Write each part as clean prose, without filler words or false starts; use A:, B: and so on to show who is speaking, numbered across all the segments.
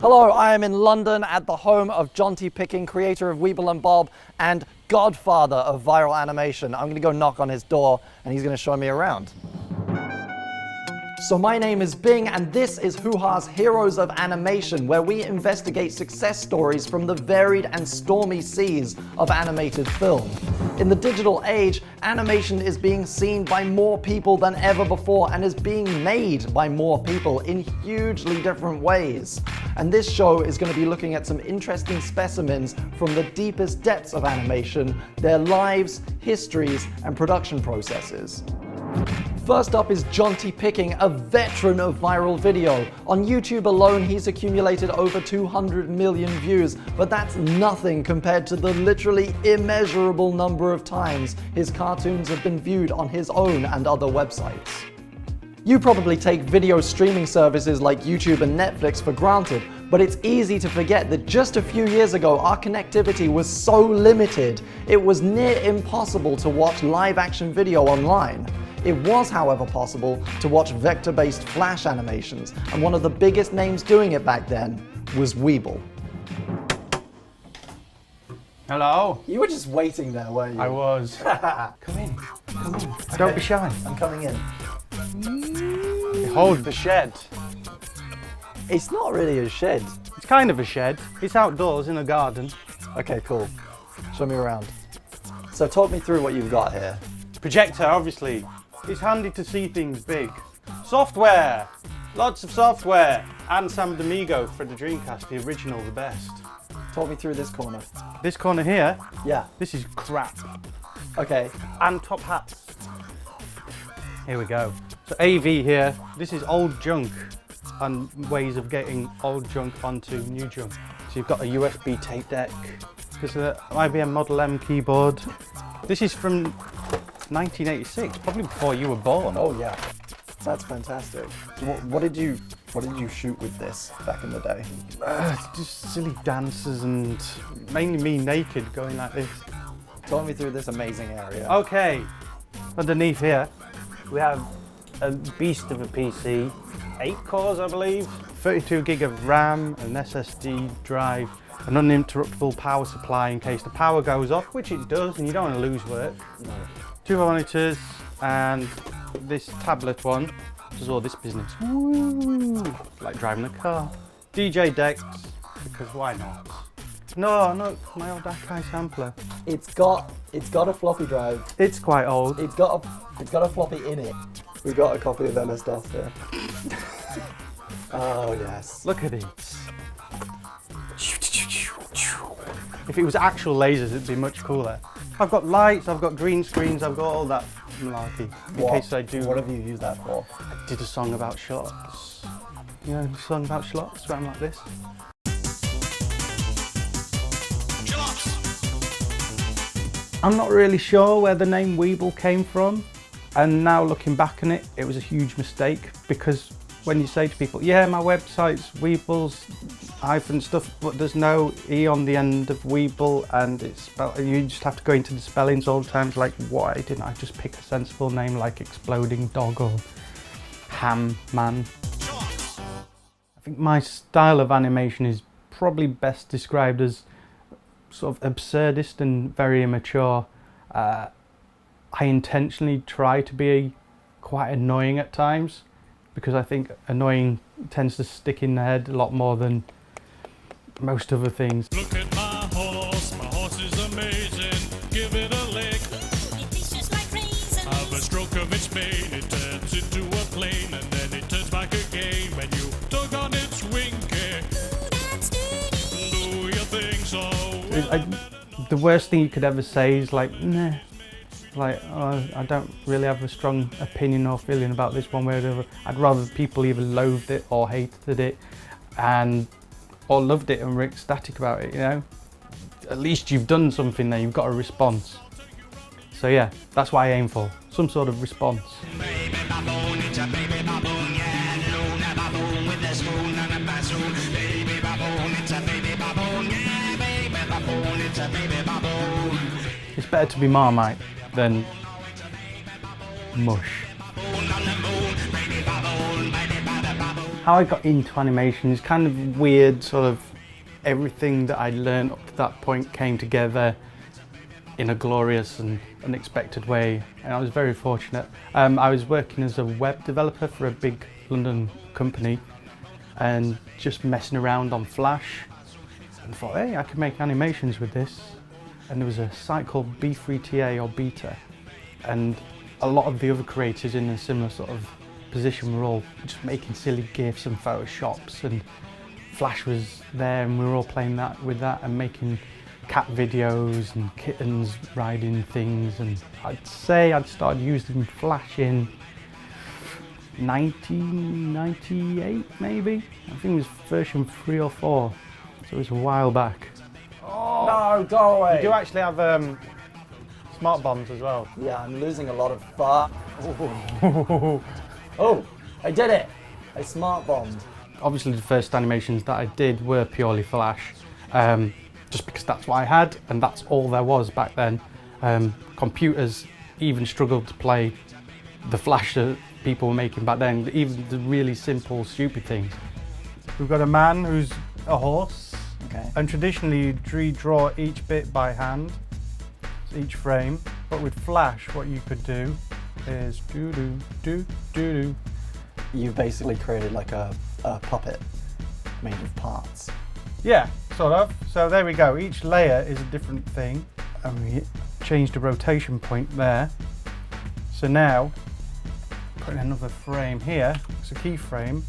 A: Hello, I am in London at the home of Jonti Picking, creator of Weebl and Bob and godfather of viral animation. I'm gonna go knock on his door and he's gonna show me around. So my name is Bing and this is HuHa's Heroes of Animation, where we investigate success stories from the varied and stormy seas of animated film. In the digital age, animation is being seen by more people than ever before and is being made by more people in hugely different ways. And this show is going to be looking at some interesting specimens from the deepest depths of animation, their lives, histories, and production processes. First up is Jonti Picking, a veteran of viral video. On YouTube alone, he's accumulated over 200 million views, but that's nothing compared to the literally immeasurable number of times his cartoons have been viewed on his own and other websites. You probably take video streaming services like YouTube and Netflix for granted, but it's easy to forget that just a few years ago, our connectivity was so limited, it was near impossible to watch live action video online. It was, however, possible to watch vector-based Flash animations, and one of the biggest names doing it back then was Weebl.
B: Hello?
A: You were just waiting there, weren't you?
B: I was.
A: Come in. Come in. Okay.
B: Don't be shy.
A: I'm coming in.
B: Behold the shed.
A: It's not really a shed.
B: It's kind of a shed. It's outdoors in a garden.
A: Okay, cool. Show me around. So talk me through what you've got here.
B: Projector, obviously. It's handy to see things big. Software! Lots of software! And Sam D'Amigo for the Dreamcast, the original, the best.
A: Talk me through this corner.
B: This corner here,
A: Yeah.
B: this is crap.
A: Okay.
B: And top hats. Here we go. So AV here, this is old junk and ways of getting old junk onto new junk. So you've got a USB tape deck. This is an IBM Model M keyboard. This is from 1986, probably before you were born.
A: Oh yeah, that's fantastic. What did you shoot with this back in the day?
B: Just silly dances and mainly me naked going like this.
A: Talk me through this amazing area.
B: Okay, underneath here we have a beast of a PC, 8 cores I believe, 32 gig of RAM, an SSD drive, an uninterruptible power supply in case the power goes off, which it does and you don't want to lose work.
A: No.
B: 2 monitors and this tablet one does all this business. Woo! Like driving a car. DJ decks, because why not? No, my old Akai sampler.
A: It's got a floppy drive.
B: It's quite old.
A: It's got a floppy in it. We've got a copy of MS-DOS here. Oh yes.
B: Look at it. If it was actual lasers, it'd be much cooler. I've got lights, I've got green screens, I've got all that malarkey. In case I do.
A: What have you used that for?
B: I did a song about shots. You know, a song about shots, where I'm like this. I'm not really sure where the name Weebl came from, and now looking back on it, it was a huge mistake, because when you say to people, yeah, my website's Weebl's hyphen stuff, but there's no E on the end of Weebl, and it's spelled, you just have to go into the spellings all the time. It's like, why didn't I just pick a sensible name like Exploding Dog or Ham Man? I think my style of animation is probably best described as sort of absurdist and very immature. I intentionally try to be quite annoying at times, because I think annoying tends to stick in the head a lot more than most other things.
C: Look at my horse is amazing, give it a lick. It's just like crazy. Have a stroke of its mane, it turns into a plane, and then it turns back again when you tug on its winky. Do you think so?
B: The worst thing you could ever say is like, nah. Like, oh, I don't really have a strong opinion or feeling about this one way or the other. I'd rather people either loathed it or hated it, or loved it and were ecstatic about it, you know? At least you've done something there, you've got a response. So yeah, that's what I aim for, some sort of response. It's better to be Marmite than mush. How I got into animation is kind of weird, sort of everything that I learned up to that point came together in a glorious and unexpected way, and I was very fortunate. I was working as a web developer for a big London company and just messing around on Flash and thought, hey, I could make animations with this. And there was a site called B3TA or Beta, and a lot of the other creators in a similar sort of position were all just making silly GIFs and Photoshops, and Flash was there and we were all playing that with that and making cat videos and kittens riding things. And I'd say I'd started using Flash in 1998 maybe. I think it was version 3 or 4, so it was a while back.
A: Oh, no, go away.
B: We do actually have smart bombs as well.
A: Yeah, I'm losing a lot of far. Oh, I did it. I smart bombed.
B: Obviously the first animations that I did were purely Flash, just because that's what I had and that's all there was back then. Computers even struggled to play the Flash that people were making back then, even the really simple, stupid things. We've got a man who's a horse,
A: Okay.
B: and traditionally you draw each bit by hand, each frame, but with Flash what you could do is do.
A: You basically created like a puppet made of parts.
B: Yeah, sort of. So there we go. Each layer is a different thing, and we changed the rotation point there. So now, putting another frame here, it's a keyframe,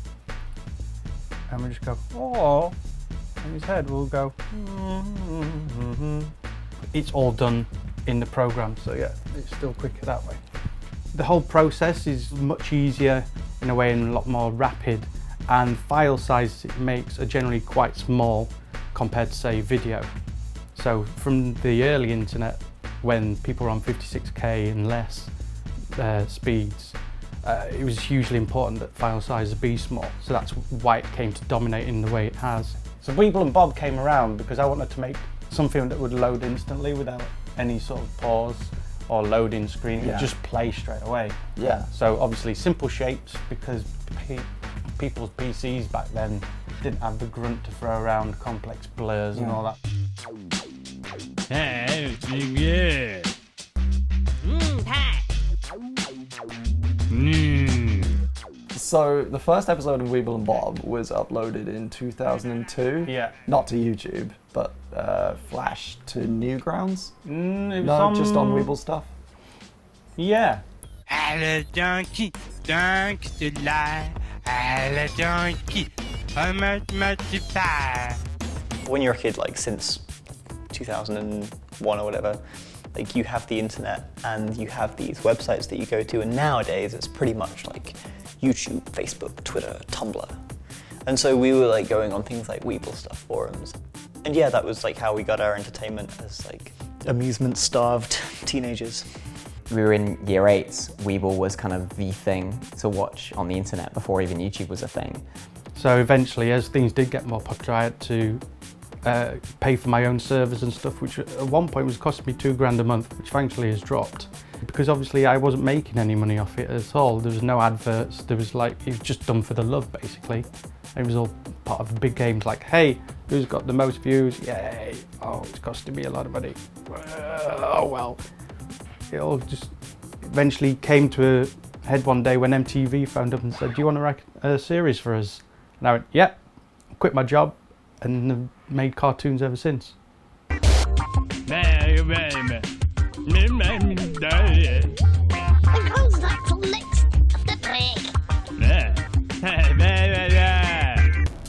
B: and we just go, oh, and his head will go, It's all done in the program, so yeah, it's still quicker that way. The whole process is much easier in a way and a lot more rapid, and file sizes it makes are generally quite small compared to, say, video. So from the early internet, when people were on 56k and less speeds, it was hugely important that file sizes be small, so that's why it came to dominate in the way it has. So Weebl and Bob came around because I wanted to make something that would load instantly without any sort of pause or loading screen. It would just play straight away.
A: Yeah.
B: So obviously simple shapes, because people's PCs back then didn't have the grunt to throw around complex blurs and all that.
C: Yeah.
A: So the first episode of Weebl and Bob was uploaded in 2002.
B: Yeah.
A: Not to YouTube, but Flash to Newgrounds.
B: It was
A: No, just on Weebl stuff.
B: Yeah.
D: Le donkey, donkey de la, le donkey,
E: When you're a kid, like since 2001 or whatever, like you have the internet and you have these websites that you go to, and nowadays it's pretty much like YouTube, Facebook, Twitter, Tumblr. And so we were like going on things like Weebl stuff forums. And yeah, that was like how we got our entertainment as like amusement-starved teenagers.
F: We were in year 8, Weebl was kind of the thing to watch on the internet before even YouTube was a thing.
B: So eventually, as things did get more popular, I had to pay for my own servers and stuff, which at one point was costing me £2 a month, which thankfully has dropped. Because obviously I wasn't making any money off it at all. There was no adverts, there was like, it was just done for the love basically. It was all part of the big games like, hey, who's got the most views? Yay! Oh, it's costing me a lot of money. Oh well. It all just eventually came to a head one day when MTV phoned up and said, do you want to write a series for us? And I went, yep, quit my job and have made cartoons ever since.
D: And how's that till next the break?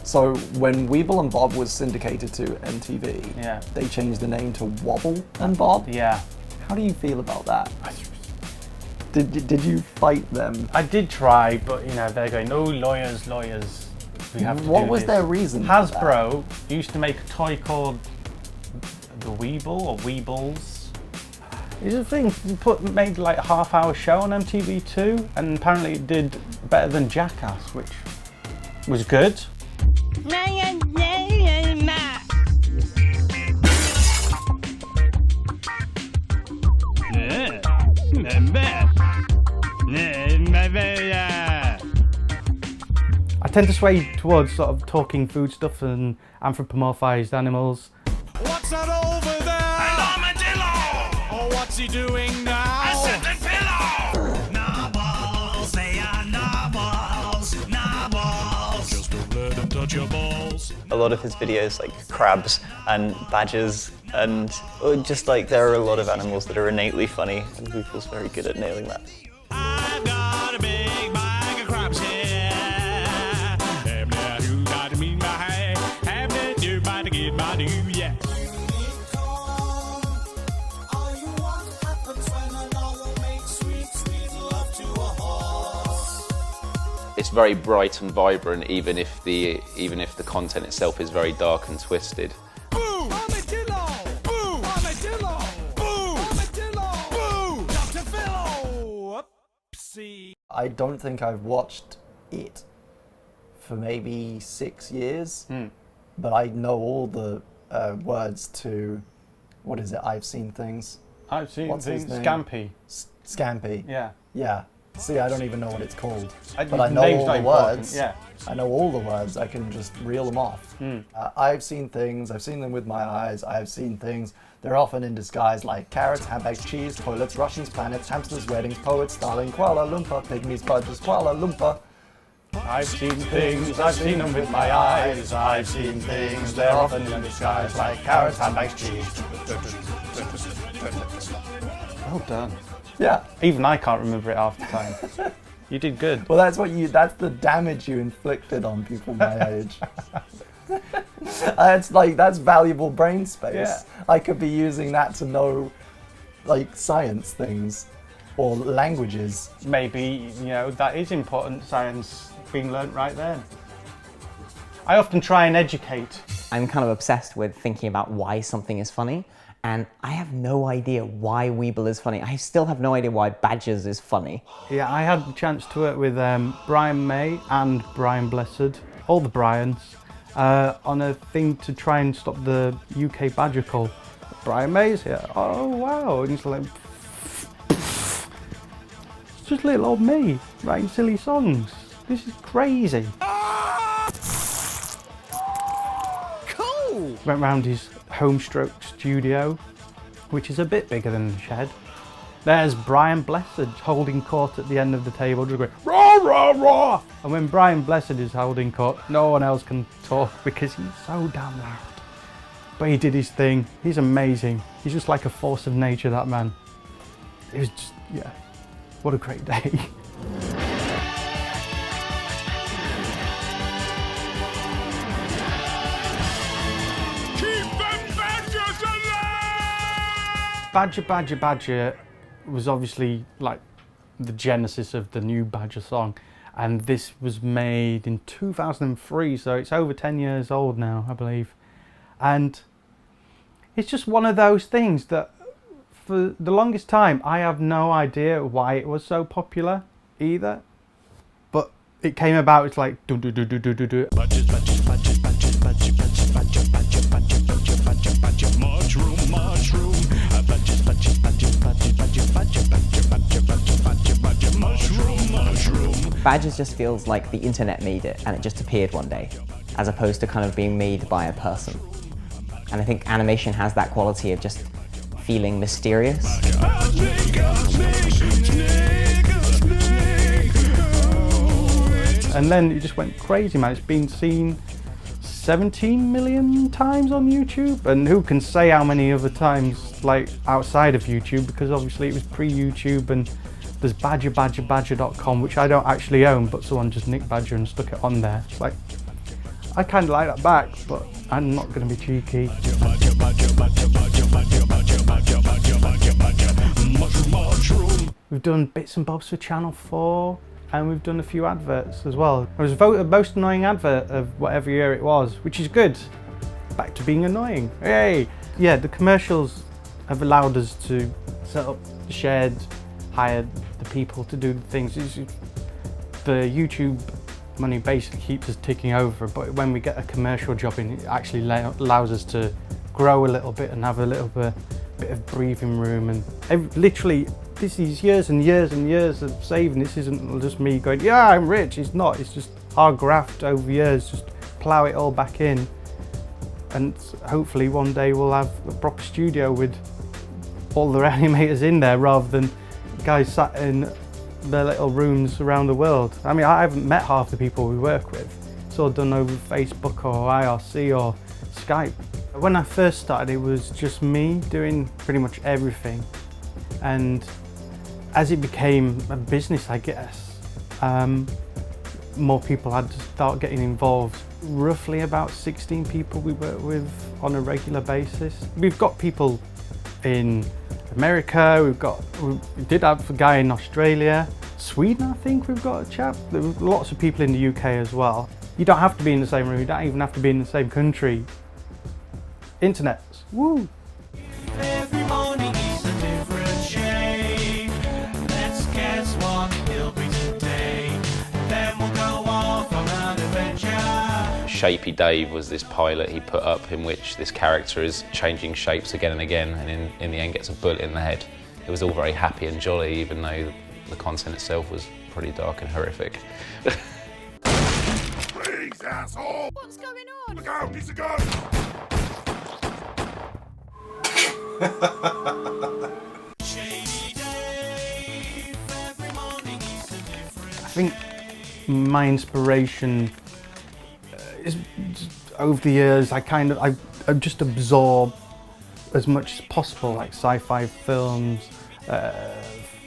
A: So when Weebl and Bob was syndicated to MTV,
B: Yeah.
A: they changed the name to Wobble and Bob.
B: Yeah.
A: How do you feel about that? Did you fight them?
B: I did try, but you know, they're going, oh, lawyers, we have to
A: What
B: do
A: was
B: this.
A: their reason for
B: Hasbro used to make a toy called the Weebl or Weebles. It's a thing, made like a half-hour show on MTV2, and apparently it did better than Jackass, which was good. I tend to sway towards sort of talking food stuff and anthropomorphized animals.
C: What's that over there? An armadillo! Oh, what's he doing now? A scented pillow! Narwhals, they are narwhals, narwhals. Just don't let them touch your balls.
E: A lot of his videos, like crabs and badgers, and just like there are a lot of animals that are innately funny, and Weebl's very good at nailing that.
C: I've got a big bag of crabs here. Yeah.
G: It's very bright and vibrant, even if the content itself is very dark and twisted.
C: Boo! Armadillo! Boo! Armadillo! Boo! Armadillo! Boo! Dr. Philo! Oopsie.
A: I don't think I've watched it for maybe 6 years, but I know all the words to, what is it, I've seen things.
B: I've seen
A: What's his name?
B: Scampy.
A: Scampy.
B: Yeah.
A: Yeah. See, I don't even know what it's called,
B: But
A: but I know all the words.
B: Yeah.
A: I know all the words. I can just reel them off. I've seen things. I've seen them with my eyes. I've seen things. They're often in disguise, like carrots, handbags, cheese, toilets, Russians, planets, hamsters, weddings, poets, Stalin, Kuala Lumpur, pygmies, budgers, Kuala Lumpur.
B: I've seen things, I've seen them with my eyes. I've seen things, they're often in disguise, like carrots, handbags, cheese. Well done.
A: Yeah.
B: Even I can't remember it half the time. You did good.
A: Well, that's the damage you inflicted on people my age. It's like, that's valuable brain space.
B: Yeah.
A: I could be using that to know, like, science things or languages.
B: Maybe, you know, that is important science being learnt right then. I often try and educate.
F: I'm kind of obsessed with thinking about why something is funny, and I have no idea why Weebl is funny. I still have no idea why Badgers is funny.
B: Yeah, I had the chance to work with Brian May and Brian Blessed, all the Bryans, on a thing to try and stop the UK badger call. Brian May's here. Oh wow! And he's like, it's just little old me writing silly songs. This is crazy.
C: Cool!
B: Went round his Homestroke studio, which is a bit bigger than the shed. There's Brian Blessed holding court at the end of the table, just going rah rah rah. And when Brian Blessed is holding court, no one else can talk because he's so damn loud. But he did his thing. He's amazing. He's just like a force of nature, that man. It was just, yeah, what a great day. Badger, Badger, Badger was obviously like the genesis of the new Badger song, and this was made in 2003, so it's over 10 years old now, I believe. And it's just one of those things that for the longest time I have no idea why it was so popular either, but it came about. It's like do do do do do do do.
C: Badger, badger, badger, badger, badger, badger, badger, badger, badger, badger, badger, badger, mushroom, mushroom. Badger, badger, badger, badger, badger, badger, badger, badger, badger, badger, badger, mushroom, mushroom.
F: Badgers just feels like the internet made it and it just appeared one day, as opposed to kind of being made by a person. And I think animation has that quality of just feeling mysterious.
B: And then it just went crazy, man. It's been seen 17 million times on YouTube, and who can say how many other times like outside of YouTube, because obviously it was pre-YouTube, and there's badger.com, which I don't actually own, but someone just nicked Badger and stuck it on there. It's like, I kind of like that back, but I'm not going to be cheeky. We've done bits and bobs for Channel 4, and we've done a few adverts as well. I was voted most annoying advert of whatever year it was, which is good. Back to being annoying. Yay! Yeah, the commercials have allowed us to set up the shed, hire the people to do the things. The YouTube money basically keeps us ticking over, but when we get a commercial job in, it actually allows us to grow a little bit and have a little bit of breathing room. And literally, this is years and years and years of saving. This isn't just me going, yeah, I'm rich. It's not. It's just hard graft over the years, just plough it all back in, and hopefully one day we'll have a proper studio with all the animators in there rather than guys sat in their little rooms around the world. I mean, I haven't met half the people we work with. It's all done over Facebook or IRC or Skype. When I first started, it was just me doing pretty much everything. And as it became a business, I guess, more people had to start getting involved. Roughly about 16 people we work with on a regular basis. We've got people in America, we did have a guy in Australia, Sweden I think we've got a chap. There were lots of people in the UK as well. You don't have to be in the same room, you don't even have to be in the same country. Internet, woo!
C: Every morning is a different shape. Let's guess what it'll be today. Then we'll go off on an adventure.
G: Shapey Dave was this pilot he put up in which this character is changing shapes again and again, and in the end gets a bullet in the head. It was all very happy and jolly, even though the content itself was pretty dark and horrific.
H: Please, asshole!
D: What's going on?
H: Look out, he's a gun!
B: I think my inspiration is over the years. I just absorb as much as possible, like sci-fi films,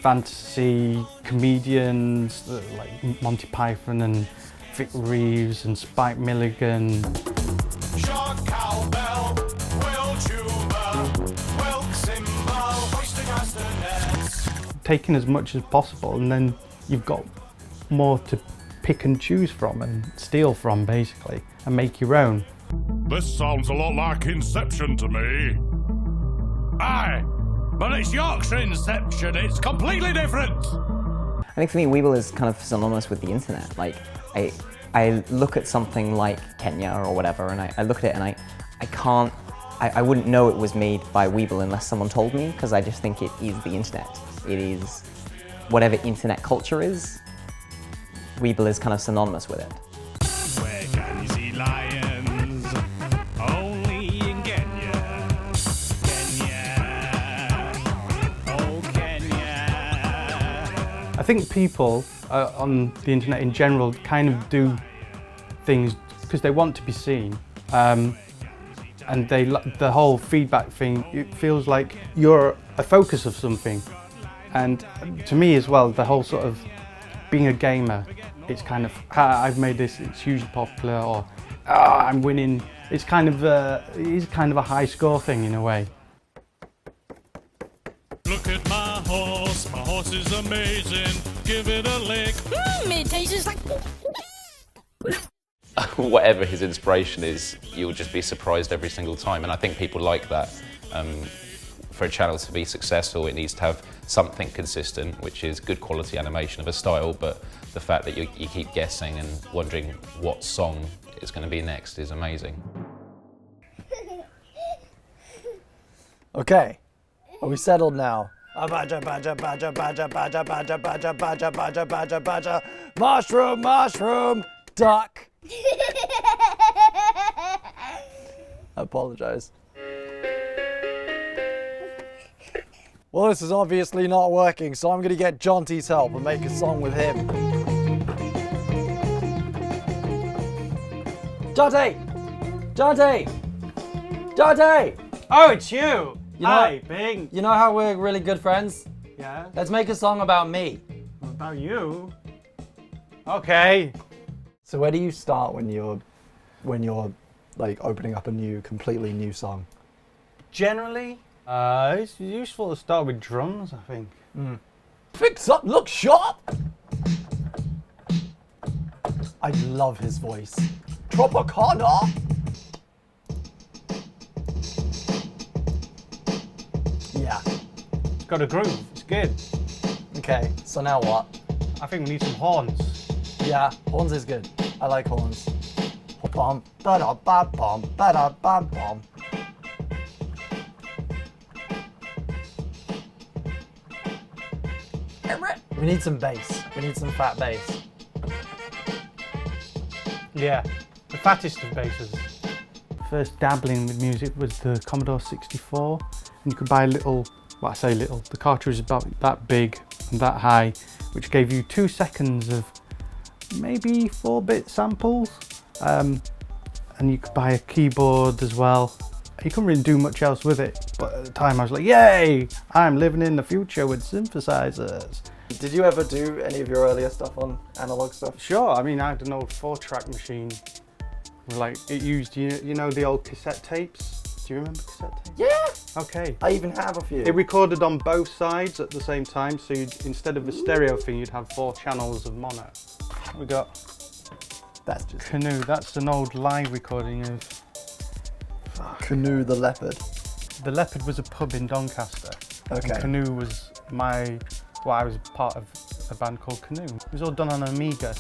B: fantasy, comedians like Monty Python and Vic Reeves and Spike Milligan.
C: Shot cowbell, Will Tuber, Wilk Symbol, oyster castanets.
B: Taking as much as possible, and then you've got more to pick and choose from and steal from, basically, and make your own.
H: This sounds a lot like Inception to me.
C: Aye, but it's Yorkshire Inception, it's completely different.
F: I think for me, Weebl is kind of synonymous with the internet. Like, I look at something like Kenya or whatever, and I look at it and I wouldn't know it was made by Weebl unless someone told me, because I just think it is the internet. It is whatever internet culture is. Weebl is kind of synonymous with it.
C: Where can you see lions? Only in Kenya. Kenya. Oh, Kenya.
B: I think people on the internet in general kind of do things because they want to be seen. And the whole feedback thing, it feels like you're a focus of something. And to me as well, the whole sort of being a gamer, it's kind of, I've made this, it's hugely popular, or I'm winning. It's kind of a high score thing in a way.
C: Look at my horse is amazing. Give it a lick.
D: It tastes like...
G: Whatever his inspiration is, you'll just be surprised every single time, and I think people like that. For a channel to be successful, it needs to have something consistent, which is good quality animation of a style, but the fact that you keep guessing and wondering what song is going to be next is amazing.
A: Okay, are we settled now? Badger, badger, badger, badger, badger, badger, badger, badger, badger, badger, badger, mushroom, mushroom, duck. I apologise. Well, this is obviously not working, so I'm going to get Jonti's help and make a song with him. Jonti! Jonti! Jonti!
B: Oh, it's you!
A: You know,
B: Hi, Bing!
A: You know how we're really good friends?
B: Yeah?
A: Let's make a song about me.
B: About you? Okay.
A: So where do you start when you're like opening up a completely new song?
B: Generally, it's useful to start with drums, I think.
A: Fix up, look sharp! I love his voice. Tropicana! Yeah.
B: It's got a groove, it's good.
A: Okay, so now what?
B: I think we need some horns.
A: Yeah, horns is good. I like horns. Bum, ba-da, ba, bum, ba-da, ba, bum. We need some bass. We need some fat bass.
B: Yeah, the fattest of basses. First dabbling with music was the Commodore 64, and you could buy a little, well I say little, the cartridge is about that big and that high, which gave you 2 seconds of maybe 4-bit samples, and you could buy a keyboard as well. You couldn't really do much else with it, but at the time I was like, yay, I'm living in the future with synthesizers.
A: Did you ever do any of your earlier stuff on analog stuff?
B: Sure, I mean I had an old 4-track machine. Like it used, you know the old cassette tapes? Do you remember cassette tapes?
A: Yeah!
B: Okay.
A: I even have a few.
B: It recorded on both sides at the same time, so instead of a stereo thing, you'd have 4 channels of mono. We got
A: That's just
B: Canoe, that's an old live recording of...
A: Canoe the Leopard.
B: The Leopard was a pub in Doncaster.
A: Okay.
B: And Canoe was I was part of a band called Canoe. It was all done on Amiga.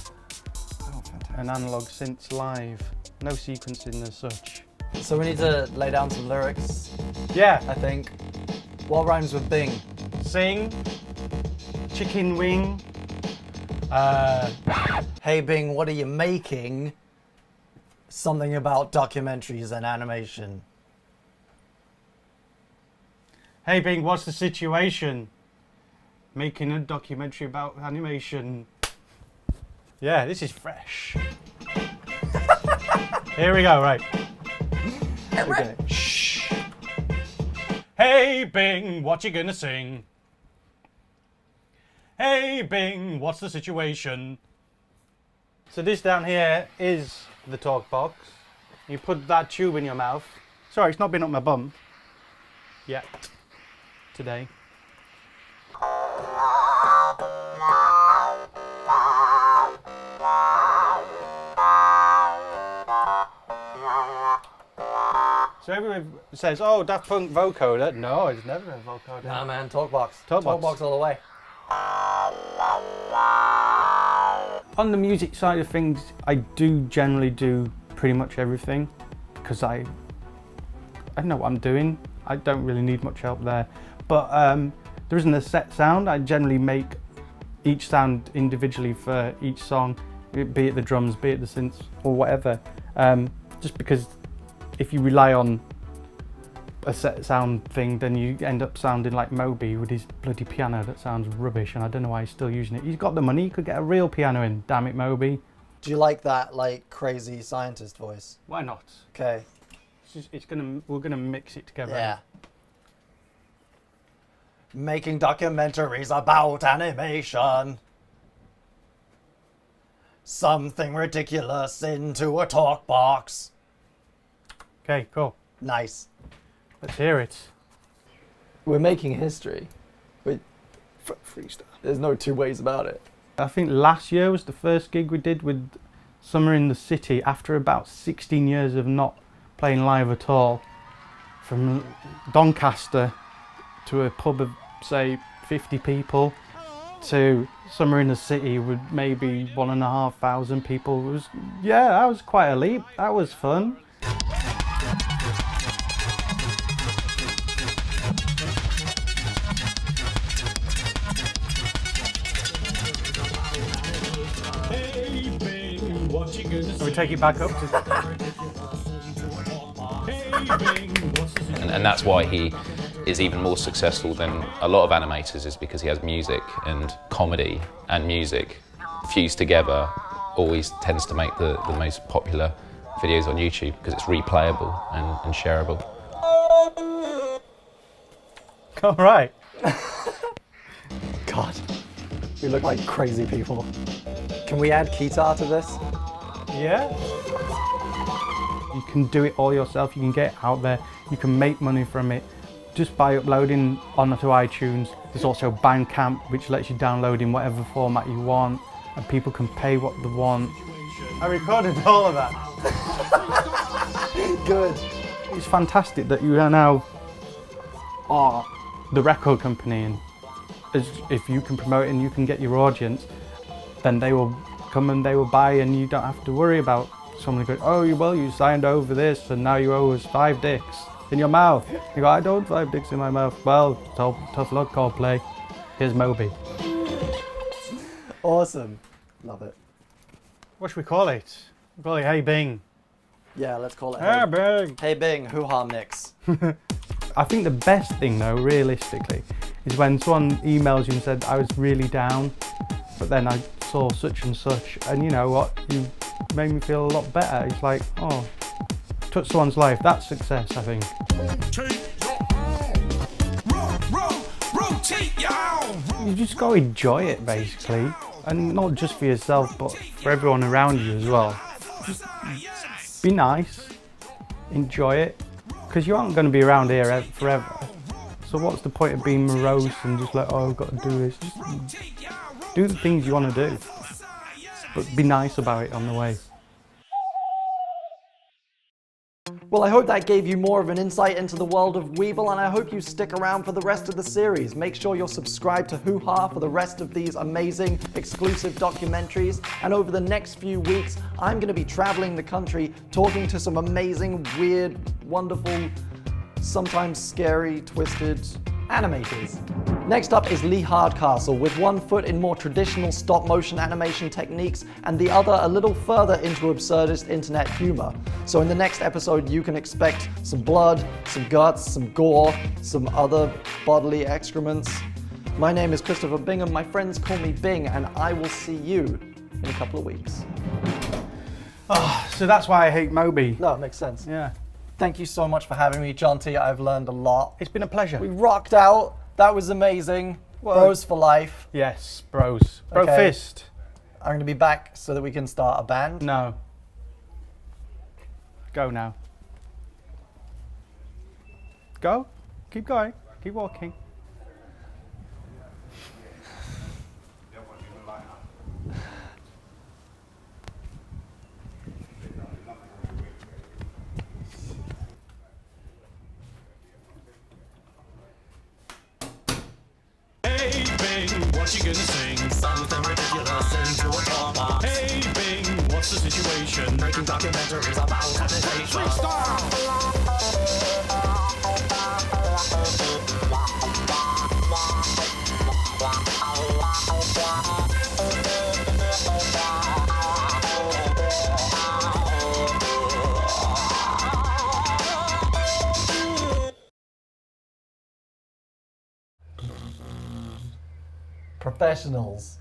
A: Oh, fantastic.
B: An analog synth live. No sequencing as such.
A: So we need to lay down some lyrics,
B: Yeah.
A: I think. What rhymes with Bing?
B: Sing. Chicken wing.
A: Hey Bing, what are you making? Something about documentaries and animation.
B: Hey Bing, what's the situation? Making a documentary about animation. Yeah, this is fresh. Here we go, right.
A: Okay.
B: Shh. Hey Bing, what you gonna sing? Hey Bing, what's the situation? So this down here is the talk box. You put that tube in your mouth. Sorry, it's not been up my bum yet today. So everyone says, oh, Daft Punk vocoder. No, it's never a vocoder.
A: Nah man, Talkbox.
B: Talkbox.
A: Talkbox all the way.
B: On the music side of things, I do generally do pretty much everything because I know what I'm doing. I don't really need much help there. But there isn't a set sound. I generally make each sound individually for each song, be it the drums, be it the synths or whatever. Just because if you rely on a set sound thing, then you end up sounding like Moby with his bloody piano that sounds rubbish, and I don't know why he's still using it. He's got the money, he could get a real piano in, damn it Moby.
A: Do you like that like crazy scientist voice?
B: Why not?
A: Okay.
B: We're gonna mix it together.
A: Yeah. Making documentaries about animation. Something ridiculous into a talk box.
B: Okay, cool.
A: Nice.
B: Let's hear it.
A: We're making history.
B: Freestyle.
A: There's no two ways about it.
B: I think last year was the first gig we did with Summer in the City after about 16 years of not playing live at all. From Doncaster to a pub of, say, 50 people to Summer in the City with maybe 1,500 people. It was, yeah, that was quite a leap. That was fun. So we take it back up to...
G: And that's why he is even more successful than a lot of animators, is because he has music, and comedy and music fused together always tends to make the most popular videos on YouTube, because it's replayable and shareable.
B: All right.
A: God, we look like crazy people. Can we add keytar to this?
B: Yeah. You can do it all yourself, you can get it out there, you can make money from it just by uploading onto iTunes. There's also Bandcamp, which lets you download in whatever format you want, and people can pay what they want. I recorded all of that.
A: Good.
B: It's fantastic that you are now the record company, and if you can promote it and you can get your audience, then they will come and they will buy, and you don't have to worry about someone going, oh, well, you signed over this and now you owe us 5 dicks in your mouth. You go, I don't have 5 dicks in my mouth. Well, tough luck, Coldplay. Here's Moby.
A: Awesome. Love it.
B: What should we call it? Call it Hey Bing.
A: Yeah, let's call it
B: Hey Bing.
A: Hey Bing, HuHa mix.
B: I think the best thing though, realistically, is when someone emails you and said, I was really down, but then I saw such and such, and you know what, you made me feel a lot better. It's like, oh, touch someone's life, that's success, I think. You just got to enjoy it, basically, and not just for yourself, but for everyone around you as well. Just be nice, enjoy it, because you aren't going to be around here forever. So what's the point of being morose and just like, oh, I've got to do this? Just do the things you want to do, but be nice about it on the way.
A: Well, I hope that gave you more of an insight into the world of Weebl, and I hope you stick around for the rest of the series. Make sure you're subscribed to HuHa for the rest of these amazing exclusive documentaries. And over the next few weeks, I'm going to be traveling the country, talking to some amazing, weird, wonderful, sometimes scary, twisted animators. Next up is Lee Hardcastle, with one foot in more traditional stop-motion animation techniques and the other a little further into absurdist internet humor. So in the next episode, you can expect some blood, some guts, some gore, some other bodily excrements. My name is Christopher Bingham. My friends call me Bing, and I will see you in a couple of weeks.
B: Oh, so that's why I hate Moby.
A: No, it makes sense.
B: Yeah.
A: Thank you so much for having me, Jonti. I've learned a lot.
B: It's been a pleasure.
A: We rocked out. That was amazing. Bros for life.
B: Yes, bros. Bro
A: Okay.
B: fist.
A: I'm going to be back so that we can start a band.
B: No. Go now. Go. Keep going. Keep walking.
C: Hey Bing, what you gonna sing? Something ridiculous into a drama. Hey Bing, what's the situation? Making documentaries about animation.
A: Professionals.